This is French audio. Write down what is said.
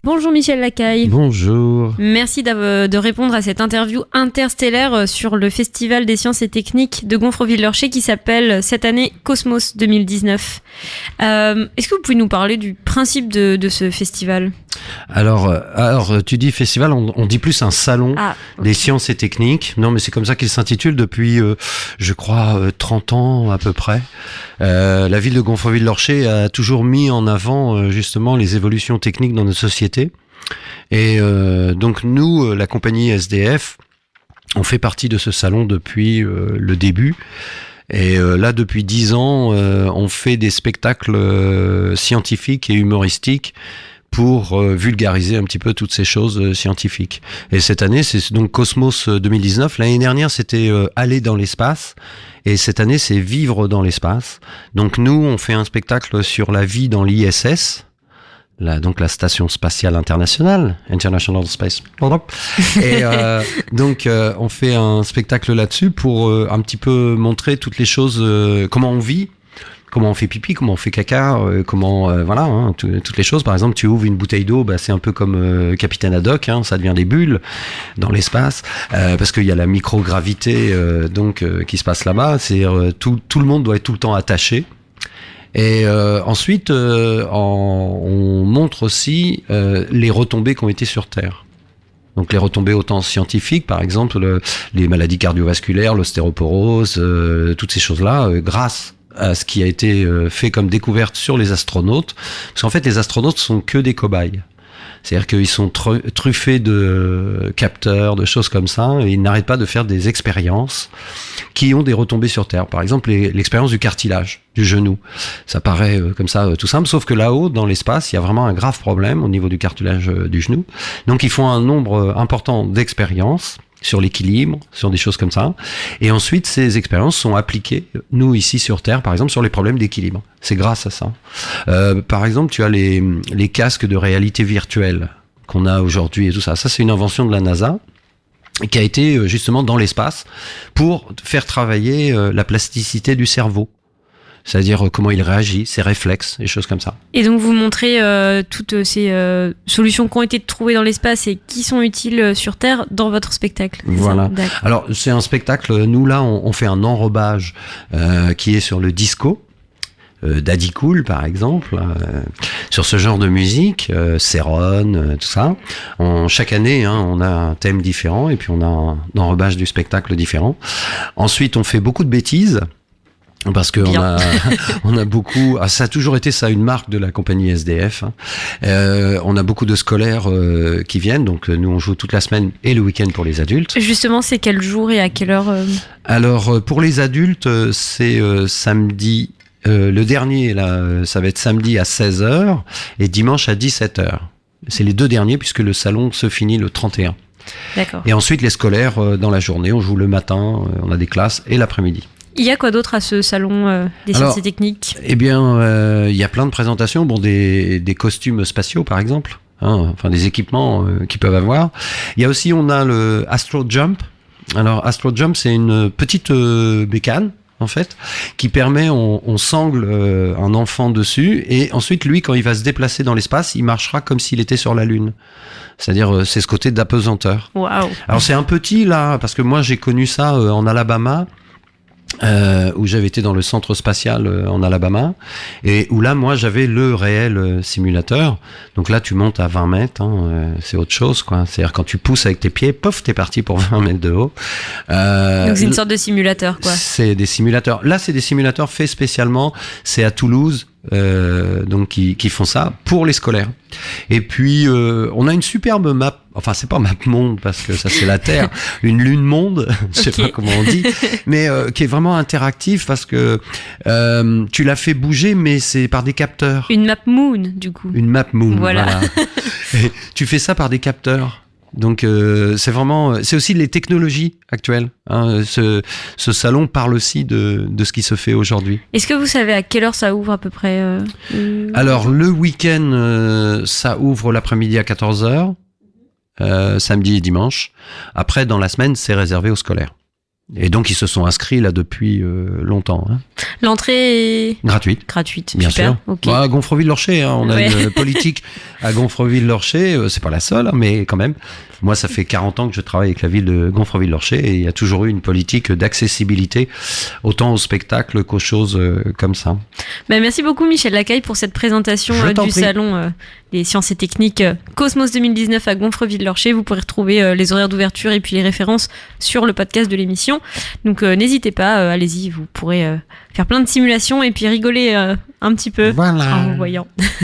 Bonjour Michel Lacaille. Bonjour. Merci de répondre à cette interview interstellaire sur le Festival des sciences et techniques de Gonfreville-Lorcher qui s'appelle cette année Cosmos 2019. Est-ce que vous pouvez nous parler du principe de ce festival ? Alors, tu dis festival, on dit plus un salon des sciences et techniques. Non, mais c'est comme ça qu'il s'intitule depuis, je crois, 30 ans à peu près. La ville de Gonfreville-Lorcher a toujours mis en avant justement les évolutions techniques dans notre société. Et donc nous, la compagnie SDF, on fait partie de ce salon depuis le début. Et là, depuis 10 ans, on fait des spectacles scientifiques et humoristiques pour vulgariser un petit peu toutes ces choses scientifiques. Et cette année, c'est donc Cosmos 2019. L'année dernière, c'était aller dans l'espace. Et cette année, c'est vivre dans l'espace. Donc nous, on fait un spectacle sur la vie dans l'ISS. Donc la station spatiale internationale, International Space. Et donc on fait un spectacle là-dessus pour un petit peu montrer toutes les choses, comment on vit, comment on fait pipi, comment on fait caca, toutes les choses. Par exemple, tu ouvres une bouteille d'eau, c'est un peu comme Capitaine Haddock, ça devient des bulles dans l'espace, parce qu'il y a la microgravité qui se passe là-bas. C'est tout le monde doit être tout le temps attaché. Et ensuite, on montre aussi les retombées qui ont été sur Terre. Donc les retombées autant scientifiques, par exemple les maladies cardiovasculaires, l'ostéoporose, toutes ces choses-là, grâce à ce qui a été fait comme découverte sur les astronautes. Parce qu'en fait, les astronautes sont que des cobayes. C'est-à-dire qu'ils sont truffés de capteurs, de choses comme ça, et ils n'arrêtent pas de faire des expériences qui ont des retombées sur Terre. Par exemple, l'expérience du cartilage, du genou. Ça paraît comme ça tout simple, sauf que là-haut, dans l'espace, il y a vraiment un grave problème au niveau du cartilage du genou. Donc, ils font un nombre important d'expériences sur l'équilibre, sur des choses comme ça. Et ensuite, ces expériences sont appliquées, nous, ici sur Terre, par exemple, sur les problèmes d'équilibre. C'est grâce à ça. Par exemple, tu as les casques de réalité virtuelle qu'on a aujourd'hui et tout ça. Ça, c'est une invention de la NASA qui a été justement dans l'espace pour faire travailler la plasticité du cerveau. C'est-à-dire comment il réagit, ses réflexes, des choses comme ça. Et donc vous montrez toutes ces solutions qui ont été trouvées dans l'espace et qui sont utiles sur Terre dans votre spectacle. Voilà. Alors c'est un spectacle, nous là on fait un enrobage qui est sur le disco. Daddy Cool par exemple, sur ce genre de musique, Céron, tout ça. Chaque année, on a un thème différent et puis on a un enrobage du spectacle différent. Ensuite, on fait beaucoup de bêtises. Parce que on a beaucoup, ça a toujours été ça une marque de la compagnie SDF. On a beaucoup de scolaires qui viennent, donc nous on joue toute la semaine et le week-end pour les adultes. Justement, c'est quel jour et à quelle heure Alors pour les adultes, c'est samedi. Le dernier là, ça va être samedi à 16h et dimanche à 17h. C'est les deux derniers puisque le salon se finit le 31. D'accord. Et ensuite les scolaires dans la journée, on joue le matin, on a des classes et l'après-midi. Il y a quoi d'autre à ce salon des sciences et techniques ? Eh bien, il y a plein de présentations, des costumes spatiaux par exemple, des équipements qu'ils peuvent avoir. Il y a aussi, on a le Astro Jump. Alors Astro Jump, c'est une petite bécane en fait, qui permet, on sangle un enfant dessus et ensuite lui, quand il va se déplacer dans l'espace, il marchera comme s'il était sur la Lune. C'est-à-dire, c'est ce côté d'apesanteur. Waouh. Alors c'est un petit là, parce que moi j'ai connu ça en Alabama. Où j'avais été dans le centre spatial en Alabama et où là moi j'avais le réel simulateur. Donc là tu montes à 20 mètres, c'est autre chose quoi. C'est-à-dire quand tu pousses avec tes pieds, pof, t'es parti pour 20 mètres de haut. Donc c'est une sorte de simulateur quoi. C'est des simulateurs. Là c'est des simulateurs faits spécialement. C'est à Toulouse. Donc qui font ça pour les scolaires. Et puis on a une superbe map, enfin c'est pas map monde parce que ça c'est la Terre, une lune monde, je sais pas comment on dit, mais qui est vraiment interactif parce que tu l'as fait bouger mais c'est par des capteurs. Une map moon du coup. Une map moon, voilà. Et tu fais ça par des capteurs. Donc c'est aussi les technologies actuelles. Ce salon parle aussi de ce qui se fait aujourd'hui. Est-ce que vous savez à quelle heure ça ouvre à peu près Alors le week-end, ça ouvre l'après-midi à 14h, samedi et dimanche. Après, dans la semaine, c'est réservé aux scolaires. Et donc, ils se sont inscrits là depuis longtemps. L'entrée est gratuite. Gratuite, bien super. sûr. Okay. À Gonfreville-Lorcher, on a une politique à Gonfreville-Lorcher. C'est pas la seule, mais quand même. Moi, ça fait 40 ans que je travaille avec la ville de Gonfreville-Lorcher et il y a toujours eu une politique d'accessibilité, autant au spectacle qu'aux choses comme ça. Merci beaucoup, Michel Lacaille, pour cette présentation du salon des sciences et techniques Cosmos 2019 à Gonfreville-Lorcher. Vous pourrez retrouver les horaires d'ouverture et puis les références sur le podcast de l'émission. Donc, n'hésitez pas, allez-y, vous pourrez faire plein de simulations et puis rigoler un petit peu en vous voyant.